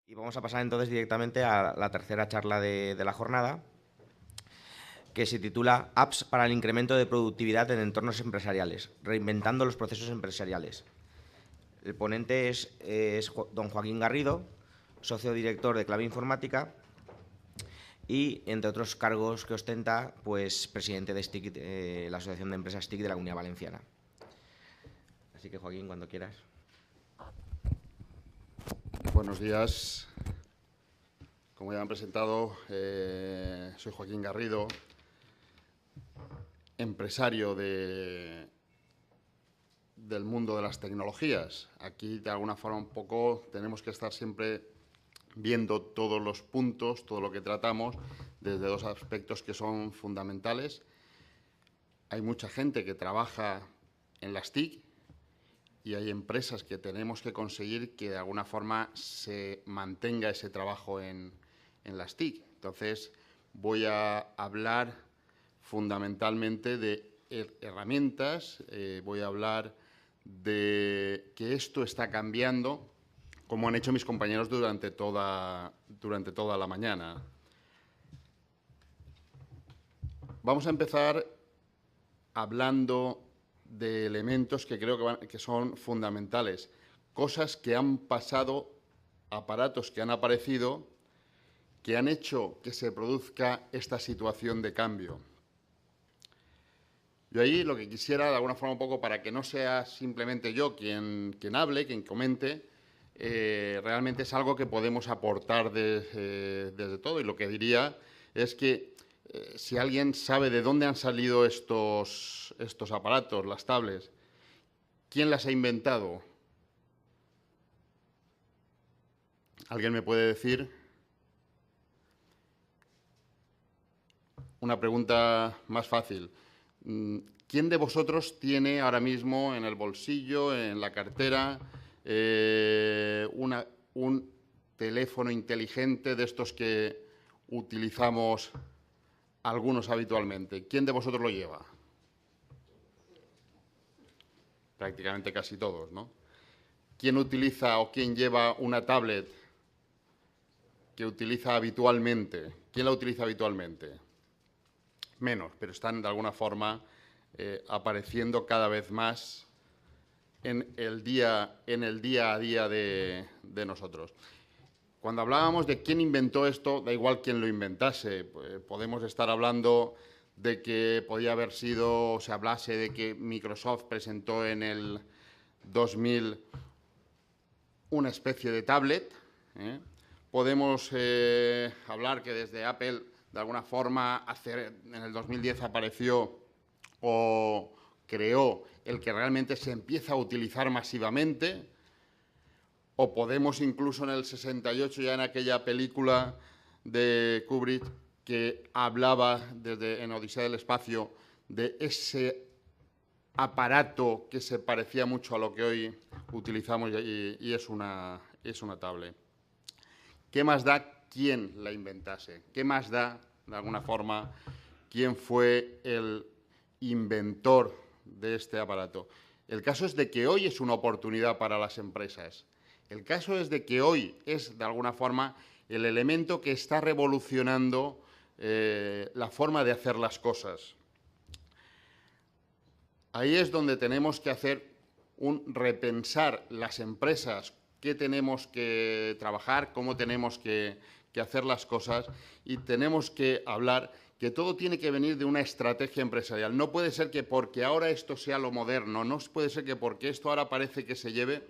Y vamos a pasar entonces directamente a la tercera charla de la jornada, que se titula Apps para el incremento de productividad en entornos empresariales, reinventando los procesos empresariales. El ponente es don Joaquín Garrido, socio director de Clave Informática y, entre otros cargos que ostenta, pues presidente de STIC, la Asociación de Empresas STIC de la Comunidad Valenciana. Así que, Joaquín, cuando quieras. Buenos días. Como ya han presentado, soy Joaquín Garrido, empresario del mundo de las tecnologías. Aquí, de alguna forma, un poco tenemos que estar siempre viendo todos los puntos, todo lo que tratamos, desde dos aspectos que son fundamentales. Hay mucha gente que trabaja en las TIC y hay empresas que tenemos que conseguir que de alguna forma se mantenga ese trabajo en las TIC. Entonces, voy a hablar fundamentalmente de herramientas, voy a hablar de que esto está cambiando, como han hecho mis compañeros durante toda la mañana. Vamos a empezar hablando de elementos que creo que son fundamentales, cosas que han pasado, aparatos que han aparecido, que han hecho que se produzca esta situación de cambio. Yo ahí lo que quisiera, de alguna forma un poco, para que no sea simplemente yo quien hable, quien comente, realmente es algo que podemos aportar desde todo. Y lo que diría es que si alguien sabe de dónde han salido estos aparatos, las tablets, ¿quién las ha inventado? ¿Alguien me puede decir? Una pregunta más fácil. ¿Quién de vosotros tiene ahora mismo en el bolsillo, en la cartera, un teléfono inteligente de estos que utilizamos algunos habitualmente? ¿Quién de vosotros lo lleva? Prácticamente casi todos, ¿no? ¿Quién utiliza o quién lleva una tablet que utiliza habitualmente? ¿Quién la utiliza habitualmente? Menos, pero están de alguna forma apareciendo cada vez más en el día a día de nosotros. Cuando hablábamos de quién inventó esto, da igual quién lo inventase. Podemos estar hablando de que podía haber sido, o se hablase de que Microsoft presentó en el 2000 una especie de tablet. Podemos hablar que desde Apple, de alguna forma, en el 2010 apareció o creó el que realmente se empieza a utilizar masivamente. O podemos incluso en el 68, ya en aquella película de Kubrick, que hablaba en Odisea del Espacio de ese aparato que se parecía mucho a lo que hoy utilizamos y es una tablet. ¿Qué más da quién la inventase? ¿Qué más da, de alguna forma, quién fue el inventor de este aparato? El caso es de que hoy es una oportunidad para las empresas. El caso es de que hoy es, de alguna forma, el elemento que está revolucionando la forma de hacer las cosas. Ahí es donde tenemos que hacer repensar las empresas, qué tenemos que trabajar, cómo tenemos que hacer las cosas, y tenemos que hablar que todo tiene que venir de una estrategia empresarial. No puede ser que porque ahora esto sea lo moderno, no puede ser que porque esto ahora parece que se lleve,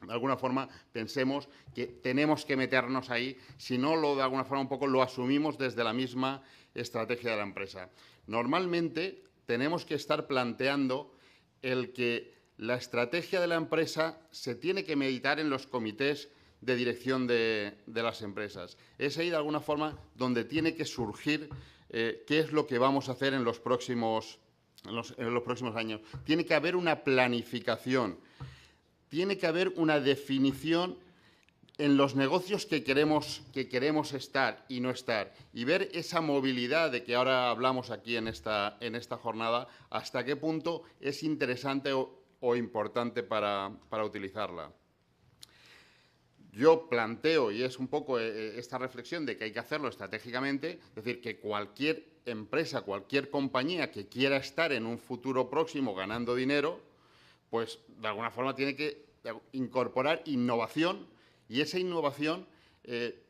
de alguna forma pensemos que tenemos que meternos ahí, si no, de alguna forma un poco lo asumimos desde la misma estrategia de la empresa. Normalmente tenemos que estar planteando el que la estrategia de la empresa se tiene que meditar en los comités de dirección de las empresas. Es ahí, de alguna forma, donde tiene que surgir qué es lo que vamos a hacer en los próximos años. Tiene que haber una planificación. Tiene que haber una definición en los negocios que queremos estar y no estar, y ver esa movilidad de que ahora hablamos aquí en esta jornada, hasta qué punto es interesante o importante para utilizarla. yo planteo, y es un poco esta reflexión de que hay que hacerlo estratégicamente, es decir, que cualquier empresa, cualquier compañía que quiera estar en un futuro próximo ganando dinero, pues de alguna forma tiene que incorporar innovación, y esa innovación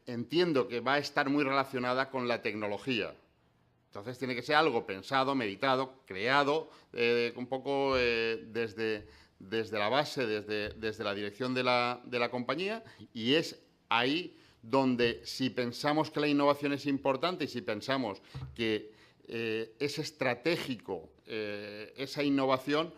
entiendo que va a estar muy relacionada con la tecnología. Entonces tiene que ser algo pensado, meditado, creado, un poco desde la base, desde la dirección de la compañía, y es ahí donde, si pensamos que la innovación es importante y si pensamos que es estratégico esa innovación,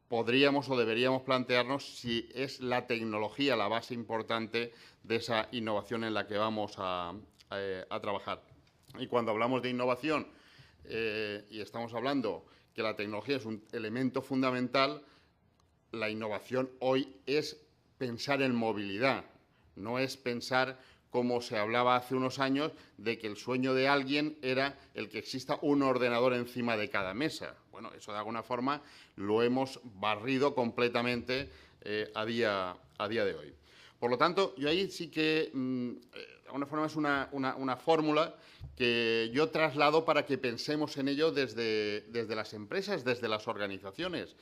podríamos o deberíamos plantearnos si es la tecnología la base importante de esa innovación en la que vamos a trabajar. Y cuando hablamos de innovación y estamos hablando que la tecnología es un elemento fundamental, la innovación hoy es pensar en movilidad, no es pensar, como se hablaba hace unos años, de que el sueño de alguien era el que exista un ordenador encima de cada mesa. Bueno, eso de alguna forma lo hemos barrido completamente a día de hoy. Por lo tanto, yo ahí sí que, de alguna forma, es una fórmula que yo traslado para que pensemos en ello desde las empresas, desde las organizaciones.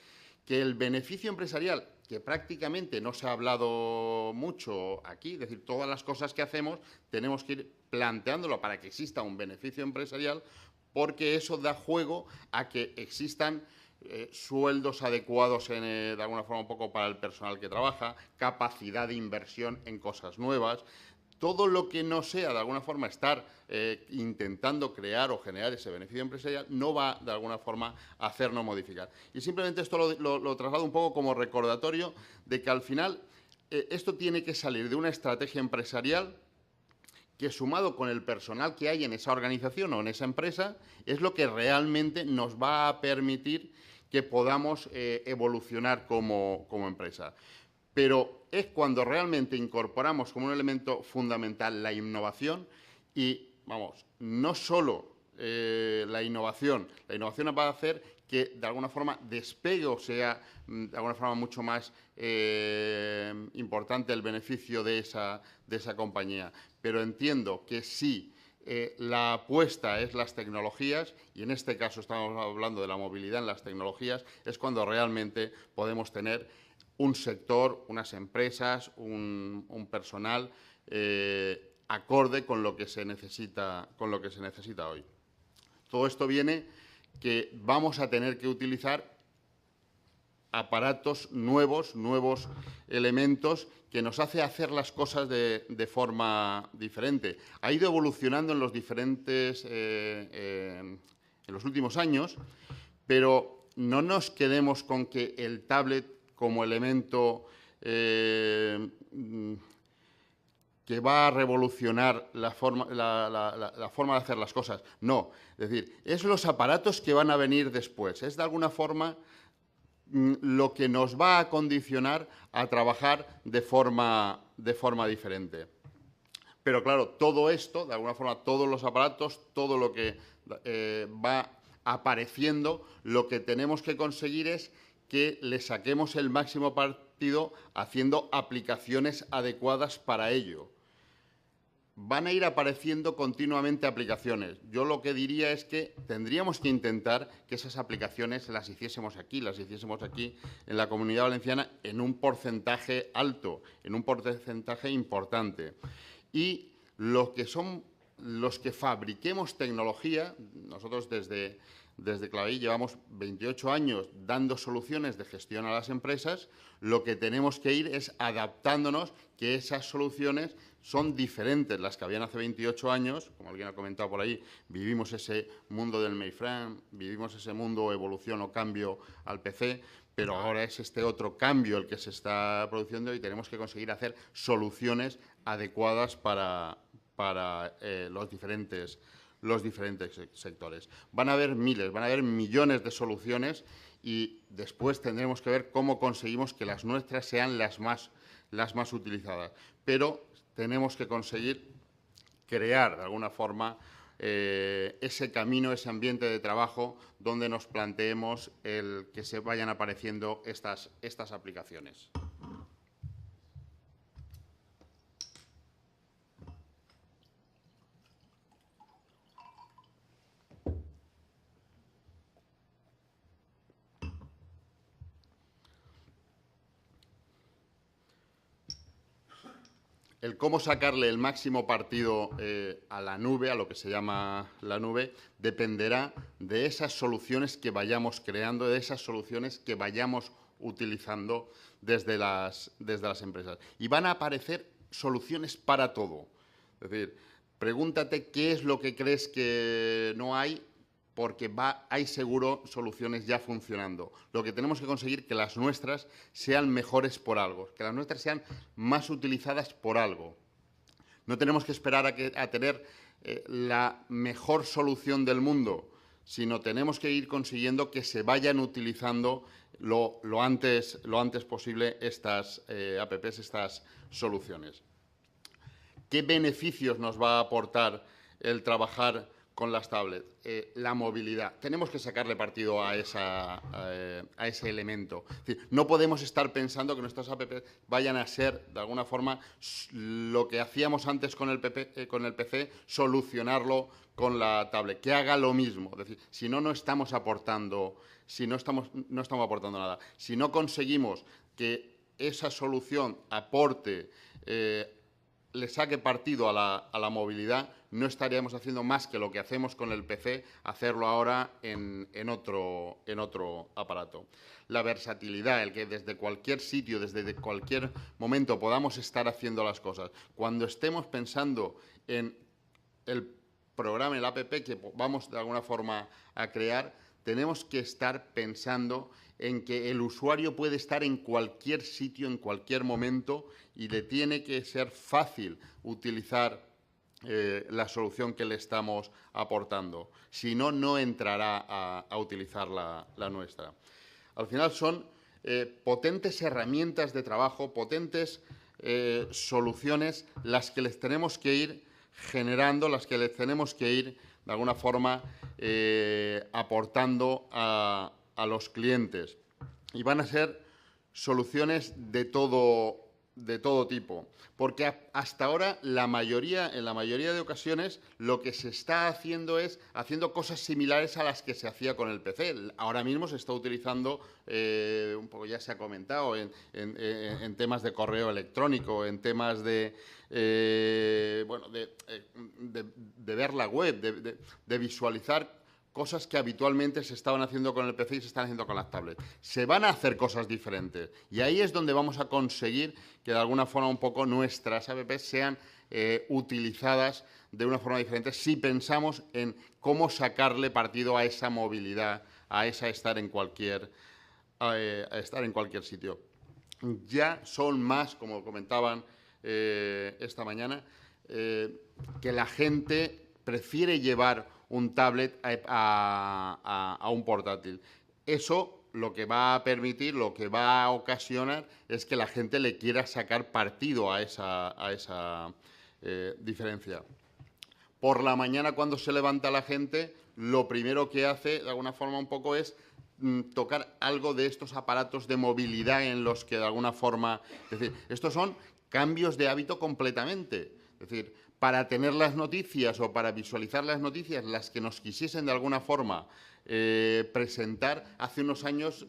Que el beneficio empresarial, que prácticamente no se ha hablado mucho aquí, es decir, todas las cosas que hacemos tenemos que ir planteándolo para que exista un beneficio empresarial, porque eso da juego a que existan sueldos adecuados de alguna forma un poco para el personal que trabaja, capacidad de inversión en cosas nuevas. Todo lo que no sea, de alguna forma, estar intentando crear o generar ese beneficio empresarial no va, de alguna forma, a hacernos modificar. Y simplemente esto lo traslado un poco como recordatorio de que, al final, esto tiene que salir de una estrategia empresarial que, sumado con el personal que hay en esa organización o en esa empresa, es lo que realmente nos va a permitir que podamos evolucionar como empresa. Pero es cuando realmente incorporamos como un elemento fundamental la innovación y, vamos, no solo la innovación va a hacer que de alguna forma despegue o sea de alguna forma mucho más importante el beneficio de esa compañía. Pero entiendo que sí, la apuesta es las tecnologías, y en este caso estamos hablando de la movilidad en las tecnologías, es cuando realmente podemos tener un sector, unas empresas, un personal acorde con lo que se necesita hoy. Todo esto viene que vamos a tener que utilizar aparatos nuevos elementos que nos hace hacer las cosas de forma diferente. Ha ido evolucionando en los diferentes, en los últimos años, pero no nos quedemos con que el tablet como elemento que va a revolucionar la forma de hacer las cosas. No, es decir, es los aparatos que van a venir después. Es de alguna forma lo que nos va a condicionar a trabajar de forma diferente. Pero claro, todo esto, de alguna forma, todos los aparatos, todo lo que va apareciendo, lo que tenemos que conseguir es que le saquemos el máximo partido haciendo aplicaciones adecuadas para ello. Van a ir apareciendo continuamente aplicaciones. Yo lo que diría es que tendríamos que intentar que esas aplicaciones las hiciésemos aquí en la Comunidad Valenciana, en un porcentaje alto, en un porcentaje importante. Y los que fabriquemos tecnología, nosotros desde Claveí llevamos 28 años dando soluciones de gestión a las empresas, lo que tenemos que ir es adaptándonos, que esas soluciones son diferentes las que habían hace 28 años, como alguien ha comentado por ahí, vivimos ese mundo del mainframe, vivimos ese mundo evolución o cambio al PC, pero ahora es este otro cambio el que se está produciendo y tenemos que conseguir hacer soluciones adecuadas para los diferentes sectores. Van a haber miles, van a haber millones de soluciones y después tendremos que ver cómo conseguimos que las nuestras sean las más utilizadas. Pero tenemos que conseguir crear, de alguna forma, ese camino, ese ambiente de trabajo donde nos planteemos el que se vayan apareciendo estas aplicaciones. el cómo sacarle el máximo partido a la nube, a lo que se llama la nube, dependerá de esas soluciones que vayamos creando, de esas soluciones que vayamos utilizando desde las empresas. Y van a aparecer soluciones para todo. Es decir, pregúntate qué es lo que crees que no hay, porque hay seguro soluciones ya funcionando. Lo que tenemos que conseguir es que las nuestras sean mejores por algo, que las nuestras sean más utilizadas por algo. No tenemos que esperar a tener la mejor solución del mundo, sino tenemos que ir consiguiendo que se vayan utilizando lo antes posible estas apps, estas soluciones. ¿Qué beneficios nos va a aportar el trabajar con las tablets? La movilidad. Tenemos que sacarle partido a ese elemento. Es decir, no podemos estar pensando que nuestras apps vayan a ser, de alguna forma, lo que hacíamos antes con el PC, solucionarlo con la tablet, que haga lo mismo. Es decir, si no estamos aportando, no estamos aportando nada. Si no conseguimos que esa solución aporte, le saque partido a la movilidad, no estaríamos haciendo más que lo que hacemos con el PC, hacerlo ahora en otro aparato. La versatilidad, el que desde cualquier sitio, desde cualquier momento podamos estar haciendo las cosas. Cuando estemos pensando en el programa, el app que vamos de alguna forma a crear, tenemos que estar pensando en que el usuario puede estar en cualquier sitio, en cualquier momento, y le tiene que ser fácil utilizar la solución que le estamos aportando. Si no, no entrará a utilizar la nuestra. Al final son potentes herramientas de trabajo, potentes soluciones las que les tenemos que ir generando, las que les tenemos que ir, de alguna forma, aportando a los clientes. Y van a ser soluciones de todo tipo. Porque hasta ahora, en la mayoría de ocasiones, lo que se está haciendo es haciendo cosas similares a las que se hacía con el PC. Ahora mismo se está utilizando, un poco ya se ha comentado, en temas de correo electrónico, en temas de ver la web, de visualizar cosas que habitualmente se estaban haciendo con el PC y se están haciendo con las tablets. Se van a hacer cosas diferentes y ahí es donde vamos a conseguir que de alguna forma un poco nuestras apps sean utilizadas de una forma diferente si pensamos en cómo sacarle partido a esa movilidad, a estar en cualquier sitio. Ya son más, como comentaban esta mañana, que la gente prefiere llevar un tablet a un portátil. Eso lo que va a permitir, lo que va a ocasionar es que la gente le quiera sacar partido a esa diferencia. Por la mañana, cuando se levanta la gente, lo primero que hace, de alguna forma un poco, es tocar algo de estos aparatos de movilidad en los que de alguna forma... Es decir, estos son cambios de hábito completamente. Es decir, para tener las noticias o para visualizar las noticias, las que nos quisiesen de alguna forma presentar, hace unos años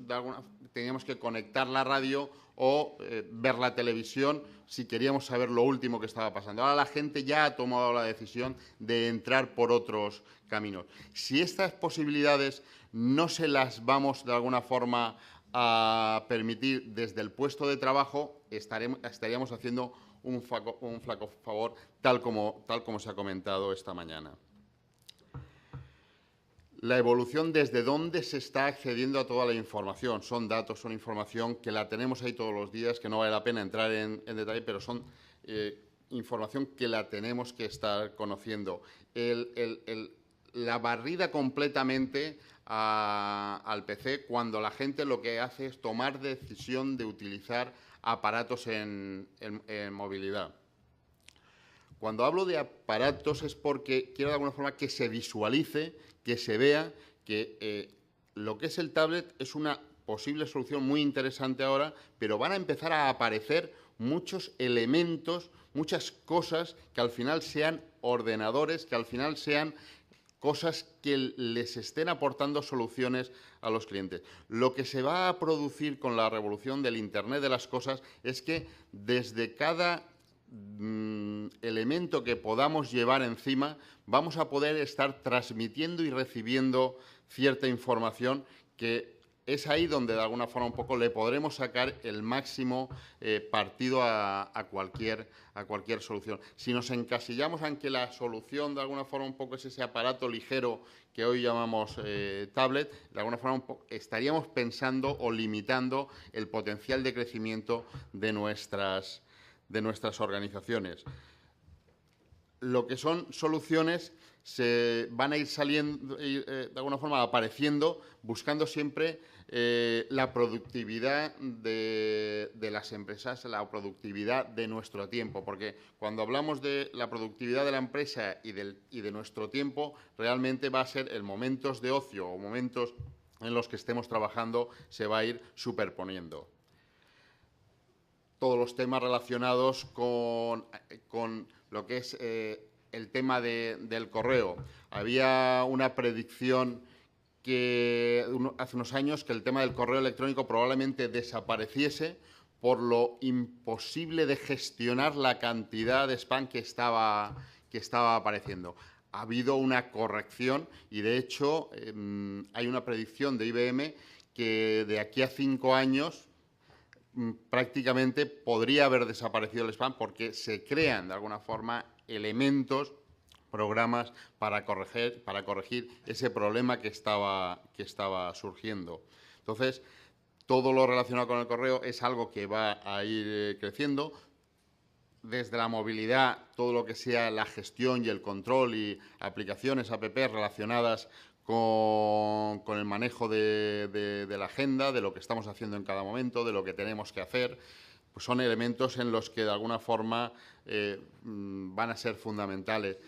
teníamos que conectar la radio o ver la televisión si queríamos saber lo último que estaba pasando. Ahora la gente ya ha tomado la decisión de entrar por otros caminos. Si estas posibilidades no se las vamos de alguna forma a permitir desde el puesto de trabajo, estaríamos haciendo un flaco favor, tal como se ha comentado esta mañana. La evolución desde dónde se está accediendo a toda la información. Son datos, son información que la tenemos ahí todos los días, que no vale la pena entrar en detalle, pero son información que la tenemos que estar conociendo. La barrida completamente al PC cuando la gente lo que hace es tomar decisión de utilizar aparatos en movilidad. Cuando hablo de aparatos es porque quiero de alguna forma que se visualice, que se vea que lo que es el tablet es una posible solución muy interesante ahora, pero van a empezar a aparecer muchos elementos, muchas cosas que al final sean ordenadores, que al final sean cosas que les estén aportando soluciones a los clientes. Lo que se va a producir con la revolución del Internet de las cosas es que desde cada elemento que podamos llevar encima, vamos a poder estar transmitiendo y recibiendo cierta información que es ahí donde de alguna forma un poco le podremos sacar el máximo partido a cualquier solución. Si nos encasillamos en que la solución de alguna forma un poco es ese aparato ligero que hoy llamamos tablet, de alguna forma estaríamos pensando o limitando el potencial de crecimiento de nuestras organizaciones. Lo que son soluciones se van a ir saliendo, de alguna forma apareciendo, buscando siempre la productividad de las empresas, la productividad de nuestro tiempo, porque cuando hablamos de la productividad de la empresa y de nuestro tiempo, realmente va a ser en momentos de ocio o momentos en los que estemos trabajando, se va a ir superponiendo. Todos los temas relacionados con lo que es el tema del correo. Había una predicción que hace unos años que el tema del correo electrónico probablemente desapareciese por lo imposible de gestionar la cantidad de spam que estaba apareciendo. Ha habido una corrección y, de hecho, hay una predicción de IBM que de aquí a 5 años prácticamente podría haber desaparecido el spam porque se crean de alguna forma elementos, programas para corregir ese problema que estaba surgiendo. Entonces, todo lo relacionado con el correo es algo que va a ir creciendo. Desde la movilidad, todo lo que sea la gestión y el control y aplicaciones, app relacionadas con el manejo de la agenda, de lo que estamos haciendo en cada momento, de lo que tenemos que hacer, pues son elementos en los que de alguna forma van a ser fundamentales.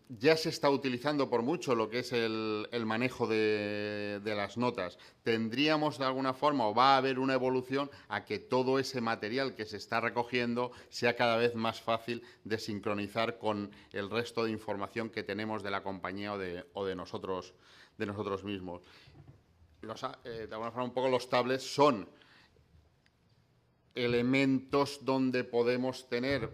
Ya se está utilizando por mucho lo que es el manejo de las notas. Tendríamos de alguna forma, o va a haber una evolución a que todo ese material que se está recogiendo sea cada vez más fácil de sincronizar con el resto de información que tenemos de la compañía o de nosotros mismos. De alguna forma, un poco los tablets son elementos donde podemos tener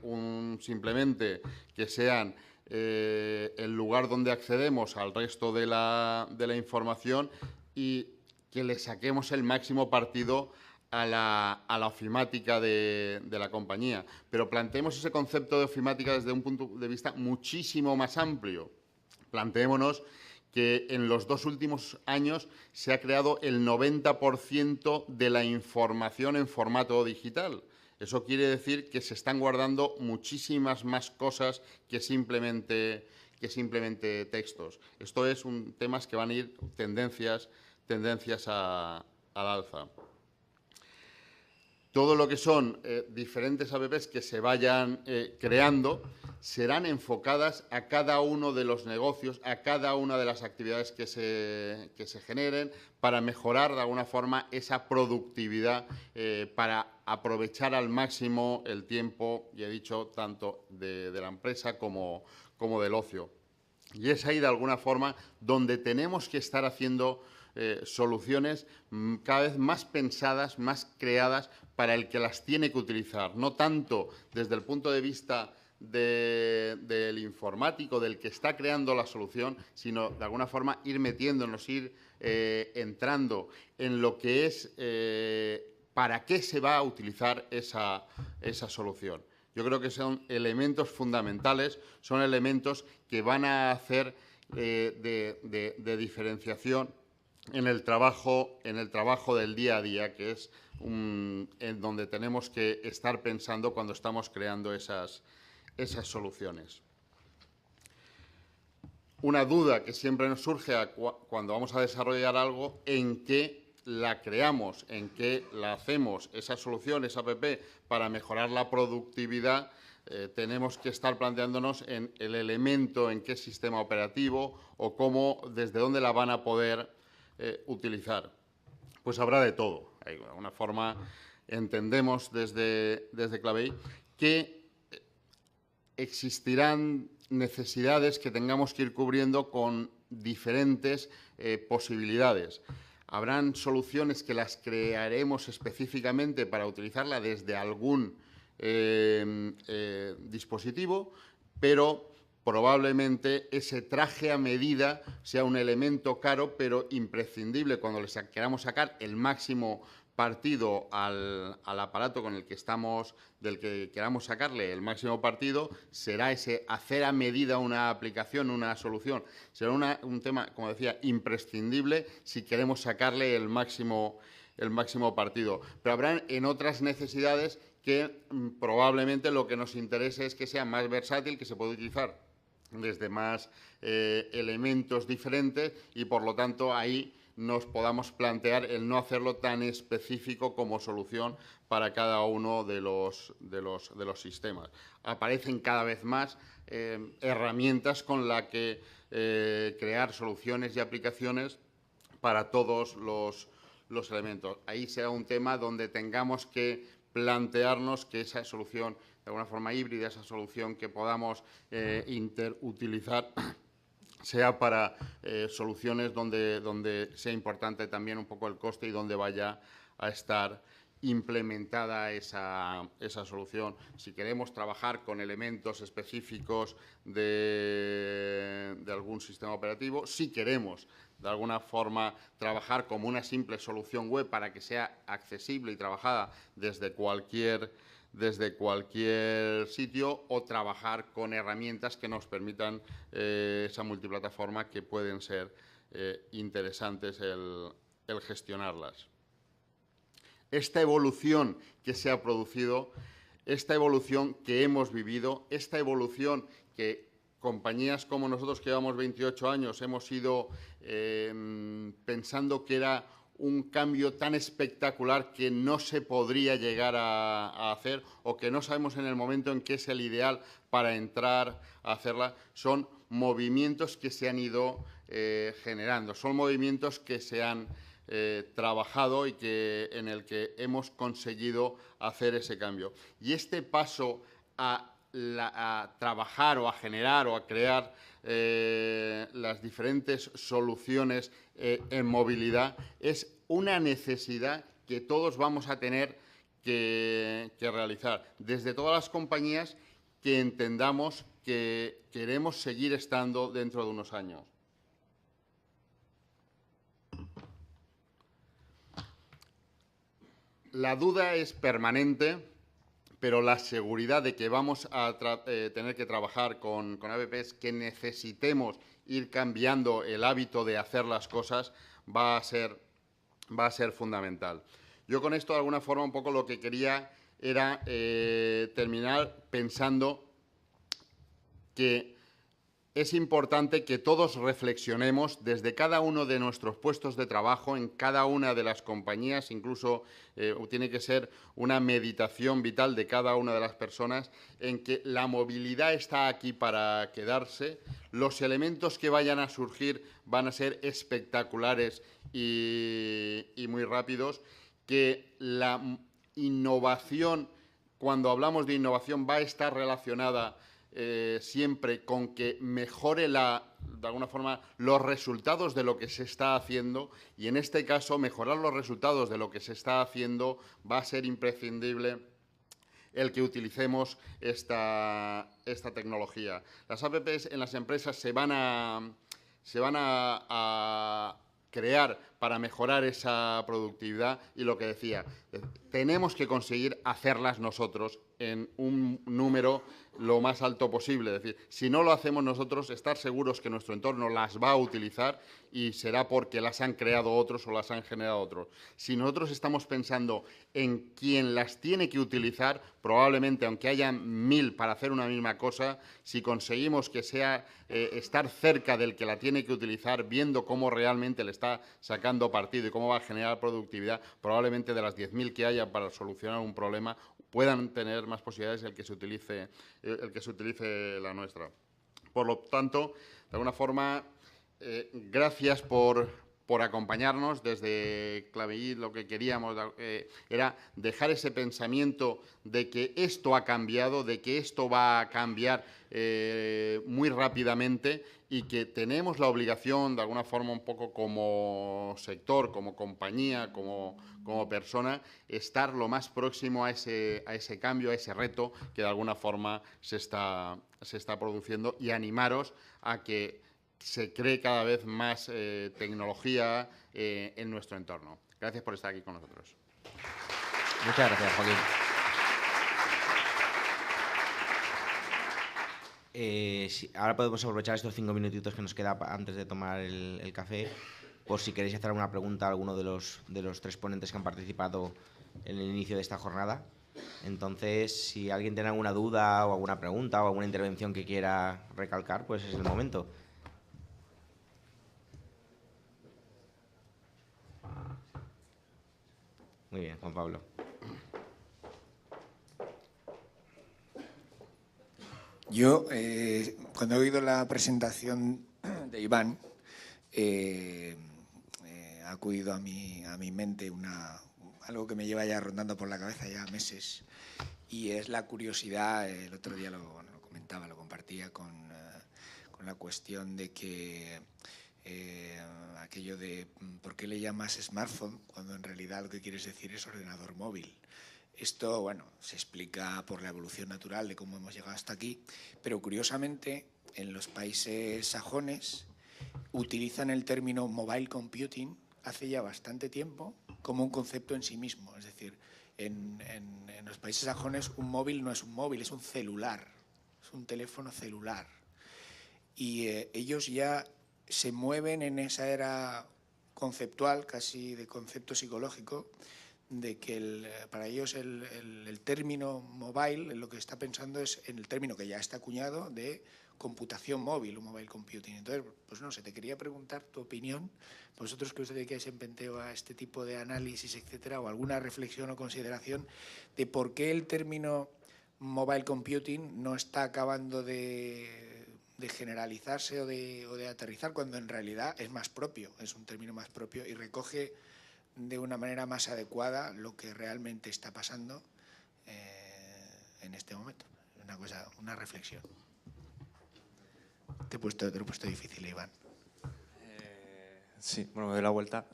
simplemente que sean el lugar donde accedemos al resto de la información y que le saquemos el máximo partido a la ofimática de la compañía. Pero planteemos ese concepto de ofimática desde un punto de vista muchísimo más amplio. Planteémonos que en los 2 últimos años se ha creado el 90% de la información en formato digital. Eso quiere decir que se están guardando muchísimas más cosas que simplemente textos. Esto es temas que van a ir tendencias al alza. Todo lo que son diferentes apps que se vayan creando serán enfocadas a cada uno de los negocios, a cada una de las actividades que se generen para mejorar de alguna forma esa productividad, para aprovechar al máximo el tiempo, ya he dicho, tanto de la empresa como del ocio. Y es ahí de alguna forma donde tenemos que estar haciendo soluciones cada vez más pensadas, más creadas para el que las tiene que utilizar, no tanto desde el punto de vista del informático, del que está creando la solución, sino de alguna forma ir metiéndonos, ir entrando en lo que es para qué se va a utilizar esa solución. Yo creo que son elementos fundamentales, son elementos que van a hacer de diferenciación en el trabajo del día a día, que es en donde tenemos que estar pensando cuando estamos creando esas soluciones. Una duda que siempre nos surge cuando vamos a desarrollar algo, ¿en qué la creamos? ¿En qué la hacemos? Esa solución, esa app, para mejorar la productividad, tenemos que estar planteándonos en el elemento, en qué sistema operativo o cómo, desde dónde la van a poder utilizar. Pues habrá de todo. De alguna forma entendemos desde Clavey que existirán necesidades que tengamos que ir cubriendo con diferentes posibilidades. Habrán soluciones que las crearemos específicamente para utilizarla desde algún dispositivo, pero probablemente ese traje a medida sea un elemento caro, pero imprescindible cuando le queramos sacar el máximo partido al aparato con el que del que queramos sacarle el máximo partido. Será ese hacer a medida una aplicación, una solución. Será un tema, como decía, imprescindible si queremos sacarle el máximo partido. Pero habrán en otras necesidades que probablemente lo que nos interese es que sea más versátil, que se pueda utilizar desde más elementos diferentes y, por lo tanto, ahí nos podamos plantear el no hacerlo tan específico como solución para cada uno de los sistemas. Aparecen cada vez más herramientas con las que crear soluciones y aplicaciones para todos los elementos. Ahí será un tema donde tengamos que plantearnos que esa solución, de alguna forma híbrida, esa solución que podamos interutilizar, sea para soluciones donde sea importante también un poco el coste y donde vaya a estar implementada esa solución. Si queremos trabajar con elementos específicos de algún sistema operativo, si queremos de alguna forma trabajar como una simple solución web para que sea accesible y trabajada desde cualquier sitio, o trabajar con herramientas que nos permitan esa multiplataforma, que pueden ser interesantes el gestionarlas. Esta evolución que se ha producido, esta evolución que hemos vivido, esta evolución que compañías como nosotros, que llevamos 28 años, hemos ido pensando que era un cambio tan espectacular que no se podría llegar a hacer, o que no sabemos en el momento en que es el ideal para entrar a hacerla. Son movimientos que se han ido generando, son movimientos que se han trabajado y en el que hemos conseguido hacer ese cambio. Y este paso a trabajar o a generar o a crear las diferentes soluciones en movilidad es una necesidad que todos vamos a tener que realizar, desde todas las compañías que entendamos que queremos seguir estando dentro de unos años. La duda es permanente, pero la seguridad de que vamos a tener que trabajar con APPs, que necesitemos ir cambiando el hábito de hacer las cosas, va a ser fundamental. Yo con esto, de alguna forma, un poco lo que quería era terminar pensando que es importante que todos reflexionemos desde cada uno de nuestros puestos de trabajo, en cada una de las compañías. Incluso tiene que ser una meditación vital de cada una de las personas, en que la movilidad está aquí para quedarse. Los elementos que vayan a surgir van a ser espectaculares y muy rápidos. Que la innovación, cuando hablamos de innovación, va a estar relacionada siempre con que mejore de alguna forma los resultados de lo que se está haciendo, y en este caso mejorar los resultados de lo que se está haciendo va a ser imprescindible el que utilicemos esta tecnología. Las APPs en las empresas se van a crear para mejorar esa productividad, y lo que decía, tenemos que conseguir hacerlas nosotros en un número lo más alto posible. Es decir, si no lo hacemos nosotros, estar seguros que nuestro entorno las va a utilizar, y será porque las han creado otros o las han generado otros. Si nosotros estamos pensando en quién las tiene que utilizar, probablemente, aunque haya 1000 para hacer una misma cosa, si conseguimos que sea estar cerca del que la tiene que utilizar, viendo cómo realmente le está sacando partido y cómo va a generar productividad, probablemente de las 10.000 que haya para solucionar un problema, puedan tener más posibilidades el que se utilice la nuestra. Por lo tanto, de alguna forma, gracias por acompañarnos. Desde Clavellí lo que queríamos era dejar ese pensamiento de que esto ha cambiado, de que esto va a cambiar muy rápidamente y que tenemos la obligación, de alguna forma, un poco como sector, como compañía, como persona, estar lo más próximo a ese cambio, a ese reto que de alguna forma se está produciendo, y animaros a que se cree cada vez más tecnología en nuestro entorno. Gracias por estar aquí con nosotros. Muchas gracias, Joaquín. Ahora podemos aprovechar estos 5 minutitos que nos queda antes de tomar el café, por si queréis hacer alguna pregunta a alguno de los 3 ponentes que han participado en el inicio de esta jornada. Entonces, si alguien tiene alguna duda o alguna pregunta o alguna intervención que quiera recalcar, pues es el momento. Muy bien, Juan Pablo. Yo, cuando he oído la presentación de Iván, ha acudido a mi mente algo que me lleva ya rondando por la cabeza ya meses, y es la curiosidad. El otro día lo comentaba, lo compartía con la cuestión de que aquello de ¿por qué le llamas smartphone cuando en realidad lo que quieres decir es ordenador móvil? Esto, bueno, se explica por la evolución natural de cómo hemos llegado hasta aquí, pero curiosamente en los países sajones utilizan el término mobile computing hace ya bastante tiempo como un concepto en sí mismo. Es decir, en los países sajones un móvil no es un móvil, es un celular, es un teléfono celular. Y ellos ya se mueven en esa era conceptual, casi de concepto psicológico, de que para ellos el término mobile, lo que está pensando es en el término que ya está acuñado de computación móvil o mobile computing. Entonces, pues no sé, te quería preguntar tu opinión, vosotros que os dedicáis en Penteo a este tipo de análisis, etcétera, o alguna reflexión o consideración de por qué el término mobile computing no está acabando de generalizarse o de aterrizar, cuando en realidad es más propio, es un término más propio y recoge de una manera más adecuada lo que realmente está pasando en este momento. Una reflexión. Te lo he puesto difícil, Iván. Sí, bueno, me doy la vuelta.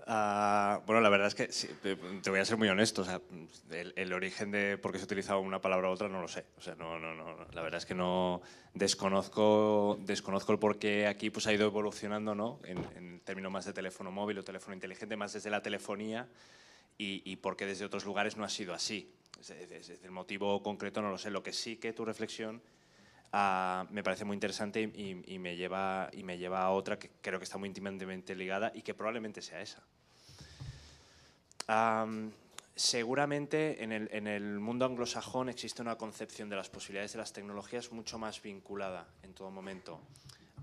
Bueno, la verdad es que sí, te voy a ser muy honesto. O sea, el origen de por qué se ha utilizado una palabra u otra no lo sé. O sea, no, la verdad es que no desconozco el por qué aquí pues ha ido evolucionando, ¿no? En el término más de teléfono móvil o teléfono inteligente, más desde la telefonía, y por qué desde otros lugares no ha sido así. El motivo concreto no lo sé. Lo que sí que tu reflexión me parece muy interesante y me lleva a otra que creo que está muy íntimamente ligada y que probablemente sea esa. Seguramente en el mundo anglosajón existe una concepción de las posibilidades de las tecnologías mucho más vinculada en todo momento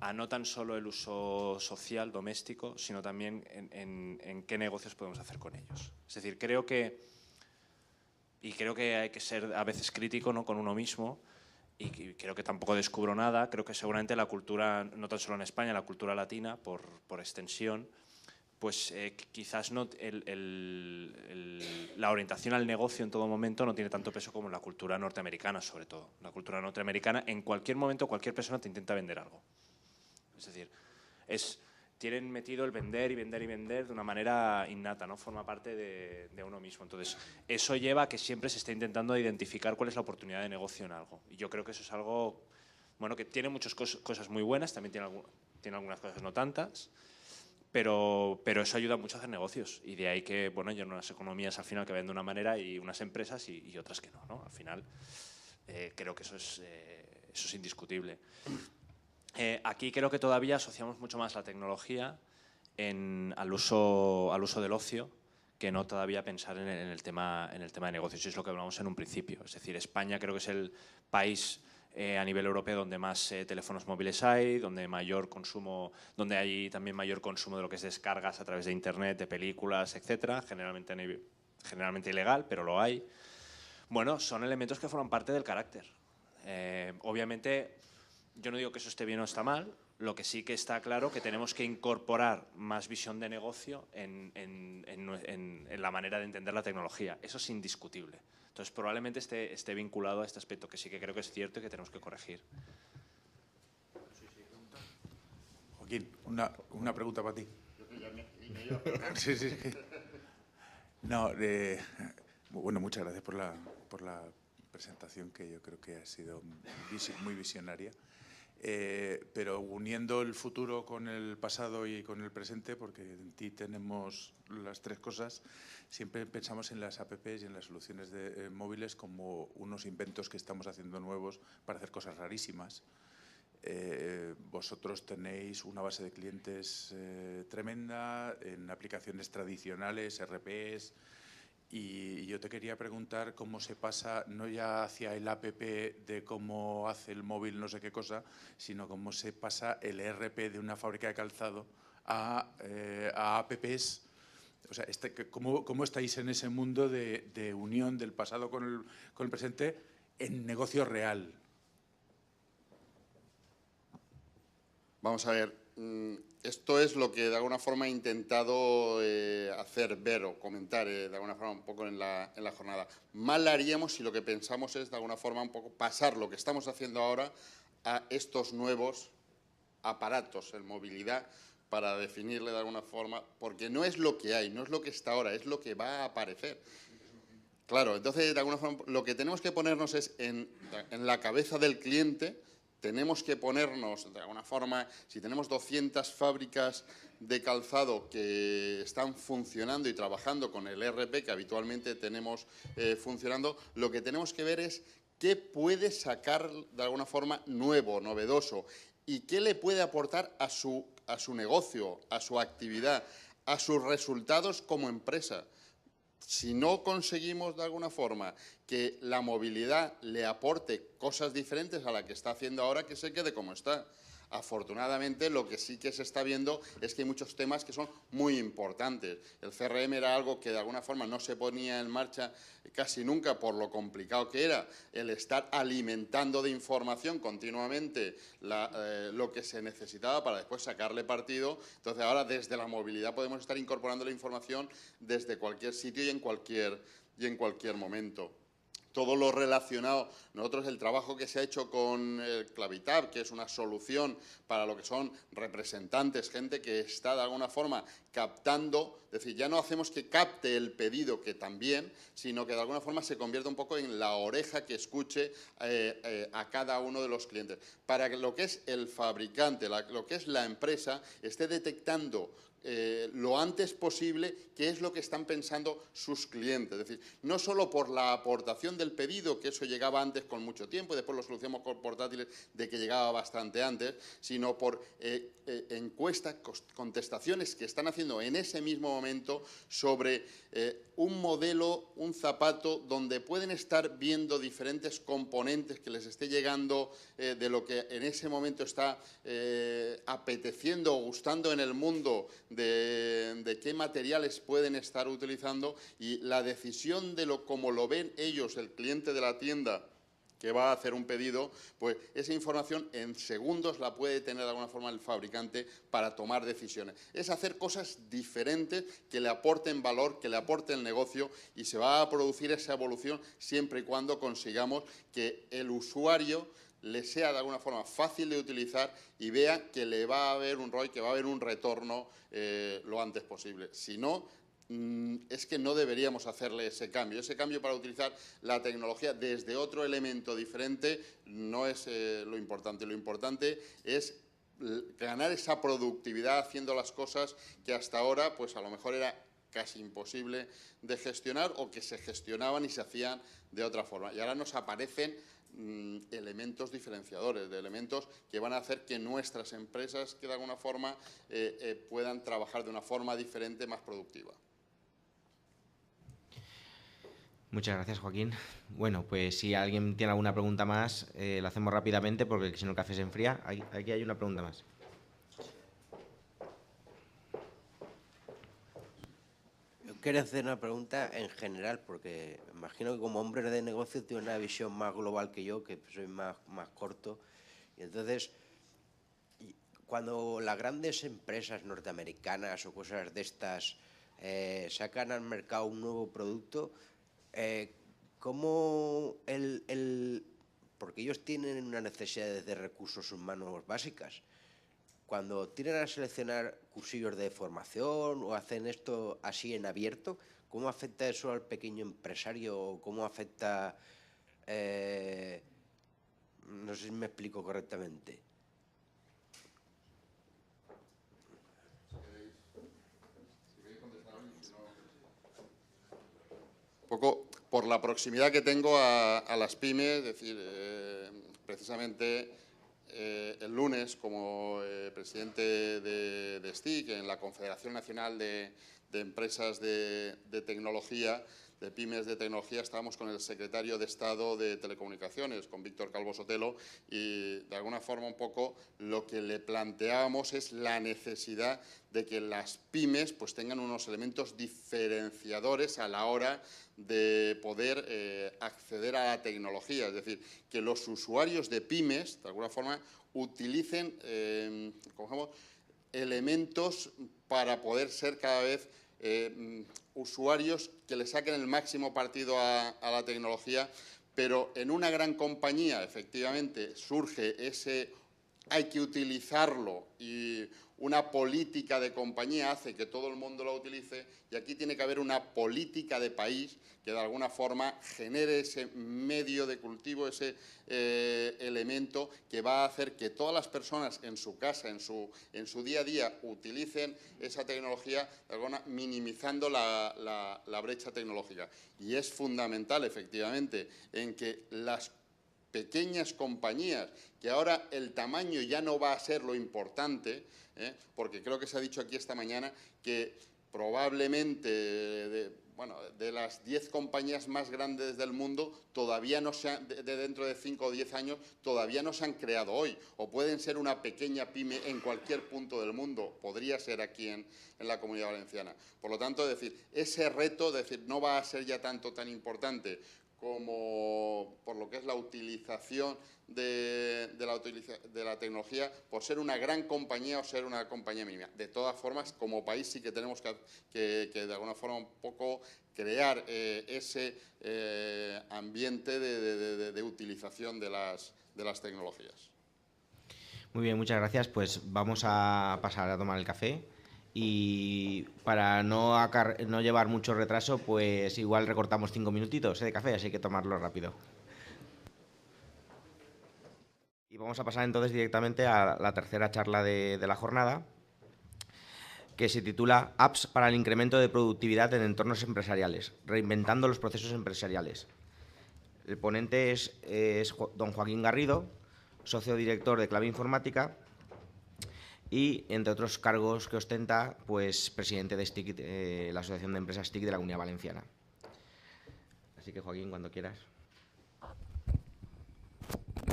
a no tan solo el uso social, doméstico, sino también en qué negocios podemos hacer con ellos. Es decir, creo que hay que ser a veces crítico, ¿no?, con uno mismo. Y creo que tampoco descubro nada. Creo que seguramente la cultura, no tan solo en España, la cultura latina, por extensión, pues quizás no la orientación al negocio en todo momento no tiene tanto peso como la cultura norteamericana, sobre todo. La cultura norteamericana, en cualquier momento, cualquier persona te intenta vender algo. Es decir, tienen metido el vender y vender y vender de una manera innata, ¿no? Forma parte de uno mismo. Entonces, eso lleva a que siempre se esté intentando identificar cuál es la oportunidad de negocio en algo. Y yo creo que eso es algo, bueno, que tiene muchas cosas muy buenas, también tiene algunas cosas no tantas, pero eso ayuda mucho a hacer negocios. Y de ahí que, bueno, hay unas economías al final que ven de una manera y unas empresas y otras que no, ¿no? Al final, creo que eso es indiscutible. Aquí creo que todavía asociamos mucho más la tecnología al uso del ocio, que no todavía pensar en el tema de negocios. Y es lo que hablamos en un principio. Es decir, España creo que es el país a nivel europeo donde más teléfonos móviles hay, donde hay también mayor consumo de lo que es descargas a través de internet, de películas, etcétera, generalmente ilegal, pero lo hay. Bueno, son elementos que forman parte del carácter. Obviamente, yo no digo que eso esté bien o está mal, lo que sí que está claro que tenemos que incorporar más visión de negocio en la manera de entender la tecnología. Eso es indiscutible. Entonces, probablemente esté vinculado a este aspecto que sí que creo que es cierto y que tenemos que corregir. Joaquín, una pregunta para ti. Sí, sí. No, bueno, muchas gracias por la presentación, que yo creo que ha sido muy visionaria. Pero uniendo el futuro con el pasado y con el presente, porque en ti tenemos las tres cosas, siempre pensamos en las apps y en las soluciones de móviles como unos inventos que estamos haciendo nuevos para hacer cosas rarísimas. Vosotros tenéis una base de clientes tremenda en aplicaciones tradicionales, RPs, y yo te quería preguntar cómo se pasa, no ya hacia el app de cómo hace el móvil no sé qué cosa, sino cómo se pasa el ERP de una fábrica de calzado a apps. O sea, ¿cómo estáis en ese mundo de unión del pasado con el presente en negocio real? Vamos a ver, esto es lo que de alguna forma he intentado hacer ver o comentar de alguna forma un poco en la jornada. Mal haríamos si lo que pensamos es de alguna forma un poco pasar lo que estamos haciendo ahora a estos nuevos aparatos en movilidad, para definirle de alguna forma, porque no es lo que hay, no es lo que está ahora, es lo que va a aparecer. Claro, entonces de alguna forma lo que tenemos que ponernos es en la cabeza del cliente. Tenemos que ponernos, de alguna forma, si tenemos 200 fábricas de calzado que están funcionando y trabajando con el ERP que habitualmente tenemos funcionando, lo que tenemos que ver es qué puede sacar de alguna forma nuevo, novedoso, y qué le puede aportar a su negocio, a su actividad, a sus resultados como empresa. Si no conseguimos de alguna forma que la movilidad le aporte cosas diferentes a la que está haciendo ahora, que se quede como está. Afortunadamente, lo que sí que se está viendo es que hay muchos temas que son muy importantes. El CRM era algo que de alguna forma no se ponía en marcha casi nunca por lo complicado que era el estar alimentando de información continuamente lo que se necesitaba para después sacarle partido. Entonces ahora desde la movilidad podemos estar incorporando la información desde cualquier sitio y en cualquier momento. Todo lo relacionado, nosotros el trabajo que se ha hecho con el Clavitab, que es una solución para lo que son representantes, gente que está de alguna forma captando, es decir, ya no hacemos que capte el pedido, que también, sino que de alguna forma se convierta un poco en la oreja que escuche a cada uno de los clientes, para que lo que es el fabricante, lo que es la empresa, esté detectando lo antes posible qué es lo que están pensando sus clientes. Es decir, no solo por la aportación del pedido, que eso llegaba antes con mucho tiempo y después lo solucionamos con portátiles de que llegaba bastante antes, sino por encuestas, contestaciones que están haciendo en ese mismo momento sobre un modelo, un zapato, donde pueden estar viendo diferentes componentes que les esté llegando de lo que en ese momento está apeteciendo o gustando en el mundo, de qué materiales pueden estar utilizando, y la decisión de cómo lo ven ellos, el cliente de la tienda que va a hacer un pedido, pues esa información en segundos la puede tener de alguna forma el fabricante para tomar decisiones. Es hacer cosas diferentes que le aporten valor, que le aporten negocio, y se va a producir esa evolución siempre y cuando consigamos que el usuario le sea de alguna forma fácil de utilizar y vea que le va a haber un ROI, que va a haber un retorno lo antes posible. Si no, es que no deberíamos hacerle ese cambio. Ese cambio para utilizar la tecnología desde otro elemento diferente no es lo importante. Lo importante es ganar esa productividad haciendo las cosas que hasta ahora pues a lo mejor era casi imposible de gestionar, o que se gestionaban y se hacían de otra forma. Y ahora nos aparecen elementos diferenciadores, de elementos que van a hacer que nuestras empresas, que de alguna forma puedan trabajar de una forma diferente, más productiva. Muchas gracias, Joaquín. Bueno, pues si alguien tiene alguna pregunta más, la hacemos rápidamente porque si no el café se enfría. Aquí hay una pregunta más. Yo quería hacer una pregunta en general, porque imagino que como hombre de negocio tiene una visión más global que yo, que soy más corto. Y entonces, cuando las grandes empresas norteamericanas o cosas de estas sacan al mercado un nuevo producto, ¿cómo porque ellos tienen una necesidad de recursos humanos básicas? cuando tienen a seleccionar cursillos de formación o hacen esto así en abierto, ¿cómo afecta eso al pequeño empresario? ¿Cómo afecta...? No sé si me explico correctamente. Un poco por la proximidad que tengo a las pymes, es decir, precisamente el lunes, como presidente de STIC, en la Confederación Nacional de Empresas de Tecnología, de pymes de tecnología, estábamos con el secretario de Estado de Telecomunicaciones, con Víctor Calvo Sotelo, y de alguna forma un poco lo que le planteábamos es la necesidad de que las pymes pues tengan unos elementos diferenciadores a la hora de poder acceder a la tecnología, es decir, que los usuarios de pymes, de alguna forma, utilicen elementos para poder ser cada vez usuarios que le saquen el máximo partido a la tecnología, pero en una gran compañía, efectivamente, surge ese hay que utilizarlo y una política de compañía hace que todo el mundo lo utilice, y aquí tiene que haber una política de país que de alguna forma genere ese medio de cultivo, ese elemento que va a hacer que todas las personas en su casa, en su día a día, utilicen esa tecnología, de alguna, minimizando la brecha tecnológica. Y es fundamental, efectivamente, en que las pequeñas compañías, que ahora el tamaño ya no va a ser lo importante, porque creo que se ha dicho aquí esta mañana que probablemente de las 10 compañías más grandes del mundo todavía no se han, de dentro de 5 o 10 años, todavía no se han creado hoy, o pueden ser una pequeña pyme en cualquier punto del mundo, podría ser aquí en la Comunidad Valenciana. Por lo tanto, decir, ese reto, no va a ser ya tan importante como por lo que es la utilización de la tecnología, por ser una gran compañía o ser una compañía mínima. De todas formas, como país sí que tenemos que de alguna forma un poco crear ese ambiente de utilización de las tecnologías. Muy bien, muchas gracias. Pues vamos a pasar a tomar el café. Y para no llevar mucho retraso, pues igual recortamos 5 minutitos de café, así que tomarlo rápido. Y vamos a pasar entonces directamente a la tercera charla de la jornada, que se titula Apps para el incremento de productividad en entornos empresariales, reinventando los procesos empresariales. El ponente es don Joaquín Garrido, socio director de Clave Informática, y, entre otros cargos que ostenta, pues presidente de STIC, la Asociación de Empresas TIC de la Comunidad Valenciana. Así que, Joaquín, cuando quieras.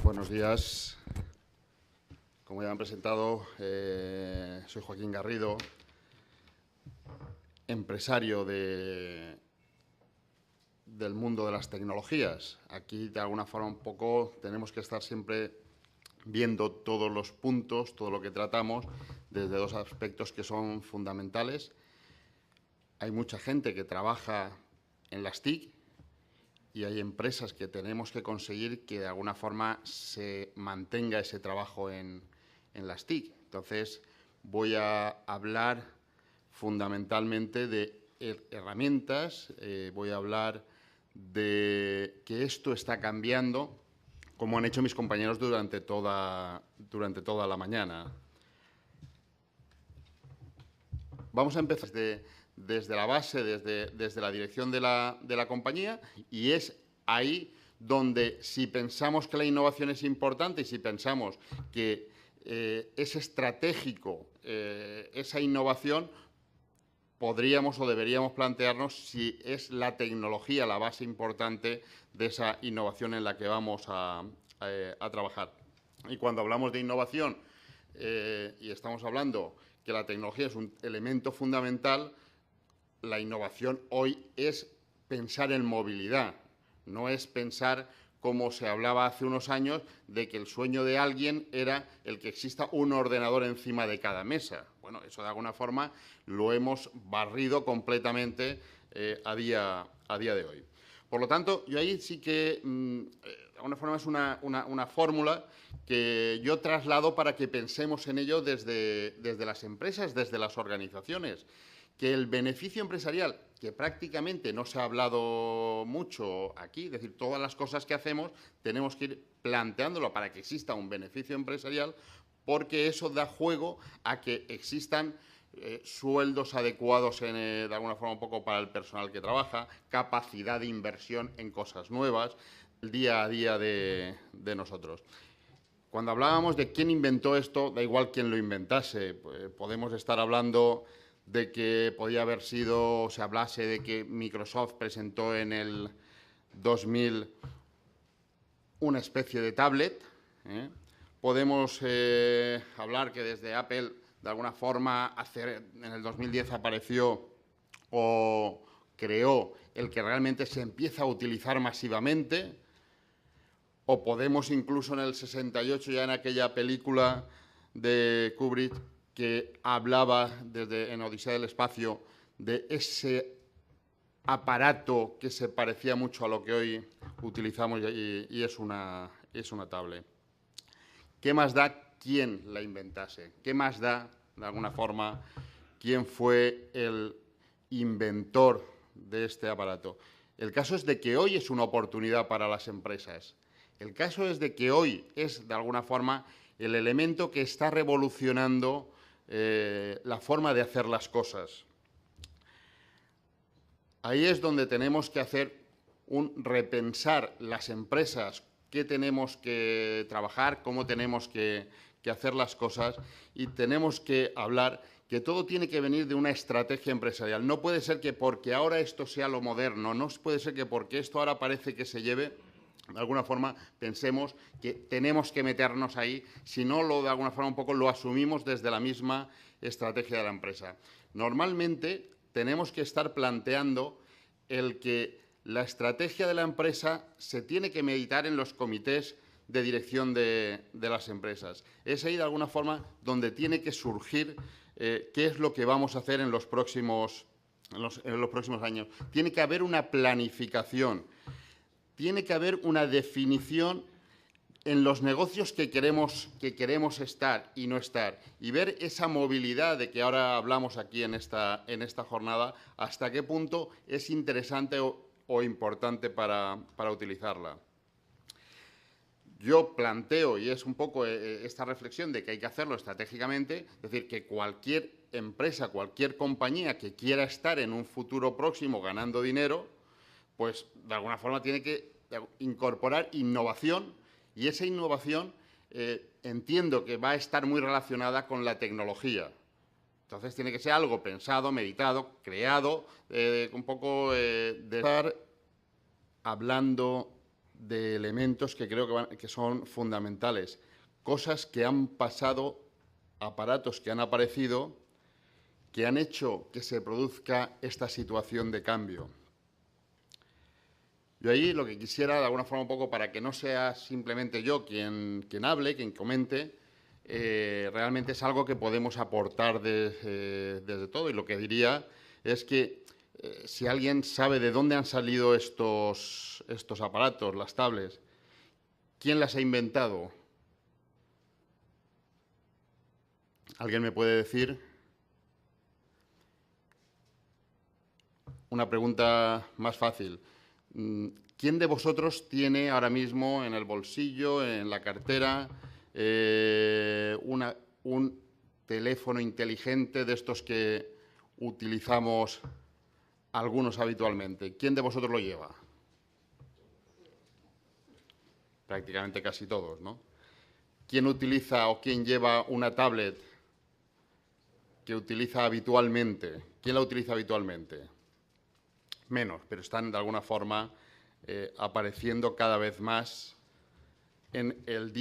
Buenos días. Como ya han presentado, soy Joaquín Garrido, empresario del mundo de las tecnologías. Aquí, de alguna forma, un poco tenemos que estar siempre viendo todos los puntos, todo lo que tratamos, desde dos aspectos que son fundamentales. Hay mucha gente que trabaja en las TIC y hay empresas que tenemos que conseguir que de alguna forma se mantenga ese trabajo en las TIC. Entonces, voy a hablar fundamentalmente de herramientas, voy a hablar de que esto está cambiando, como han hecho mis compañeros durante toda la mañana. Vamos a empezar desde la base, desde la dirección de la compañía, y es ahí donde, si pensamos que la innovación es importante y si pensamos que es estratégico esa innovación, podríamos o deberíamos plantearnos si es la tecnología la base importante de esa innovación en la que vamos a trabajar. Y cuando hablamos de innovación y estamos hablando que la tecnología es un elemento fundamental, la innovación hoy es pensar en movilidad, no es pensar, como se hablaba hace unos años, de que el sueño de alguien era el que exista un ordenador encima de cada mesa. Bueno, eso de alguna forma lo hemos barrido completamente a día de hoy. Por lo tanto, yo ahí sí que, de alguna forma, es una fórmula que yo traslado para que pensemos en ello desde las empresas, desde las organizaciones. Que el beneficio empresarial, que prácticamente no se ha hablado mucho aquí, es decir, todas las cosas que hacemos tenemos que ir planteándolo para que exista un beneficio empresarial, porque eso da juego a que existan sueldos adecuados de alguna forma un poco para el personal que trabaja, capacidad de inversión en cosas nuevas, el día a día de nosotros. Cuando hablábamos de quién inventó esto, da igual quién lo inventase, podemos estar hablando de que podía haber sido, se hablase de que Microsoft presentó en el 2000 una especie de tablet. Podemos hablar que desde Apple, de alguna forma, en el 2010 apareció o creó el que realmente se empieza a utilizar masivamente. O podemos incluso en el 68, ya en aquella película de Kubrick, que hablaba en Odisea del Espacio de ese aparato que se parecía mucho a lo que hoy utilizamos y es una tablet. ¿Qué más da quién la inventase? ¿Qué más da, de alguna forma, quién fue el inventor de este aparato? El caso es de que hoy es una oportunidad para las empresas. El caso es de que hoy es, de alguna forma, el elemento que está revolucionando la forma de hacer las cosas. Ahí es donde tenemos que hacer repensar las empresas, qué tenemos que trabajar, cómo tenemos que hacer las cosas, y tenemos que hablar que todo tiene que venir de una estrategia empresarial. No puede ser que porque ahora esto sea lo moderno, no puede ser que porque esto ahora parece que se lleve, de alguna forma pensemos que tenemos que meternos ahí, si no, de alguna forma un poco lo asumimos desde la misma estrategia de la empresa. Normalmente tenemos que estar planteando el que la estrategia de la empresa se tiene que meditar en los comités de dirección de las empresas. Es ahí, de alguna forma, donde tiene que surgir qué es lo que vamos a hacer en los próximos años. Tiene que haber una planificación. Tiene que haber una definición en los negocios que queremos estar y no estar, y ver esa movilidad de que ahora hablamos aquí en esta jornada, hasta qué punto es interesante o importante para utilizarla. Yo planteo, y es un poco esta reflexión de que hay que hacerlo estratégicamente, es decir, que cualquier empresa, cualquier compañía que quiera estar en un futuro próximo ganando dinero, pues de alguna forma tiene que incorporar innovación, y esa innovación entiendo que va a estar muy relacionada con la tecnología. Entonces tiene que ser algo pensado, meditado, creado, un poco de estar hablando de elementos que creo que son fundamentales, cosas que han pasado, aparatos que han aparecido, que han hecho que se produzca esta situación de cambio. Yo ahí lo que quisiera, de alguna forma un poco, para que no sea simplemente yo quien hable, quien comente, realmente es algo que podemos aportar desde todo. Y lo que diría es que si alguien sabe de dónde han salido estos aparatos, las tablets, ¿quién las ha inventado? ¿Alguien me puede decir? Una pregunta más fácil. ¿Quién de vosotros tiene ahora mismo en el bolsillo, en la cartera, un teléfono inteligente de estos que utilizamos algunos habitualmente? ¿Quién de vosotros lo lleva? Prácticamente casi todos, ¿no? ¿Quién utiliza o quién lleva una tablet que utiliza habitualmente? ¿Quién la utiliza habitualmente? Menos, pero están de alguna forma apareciendo cada vez más en el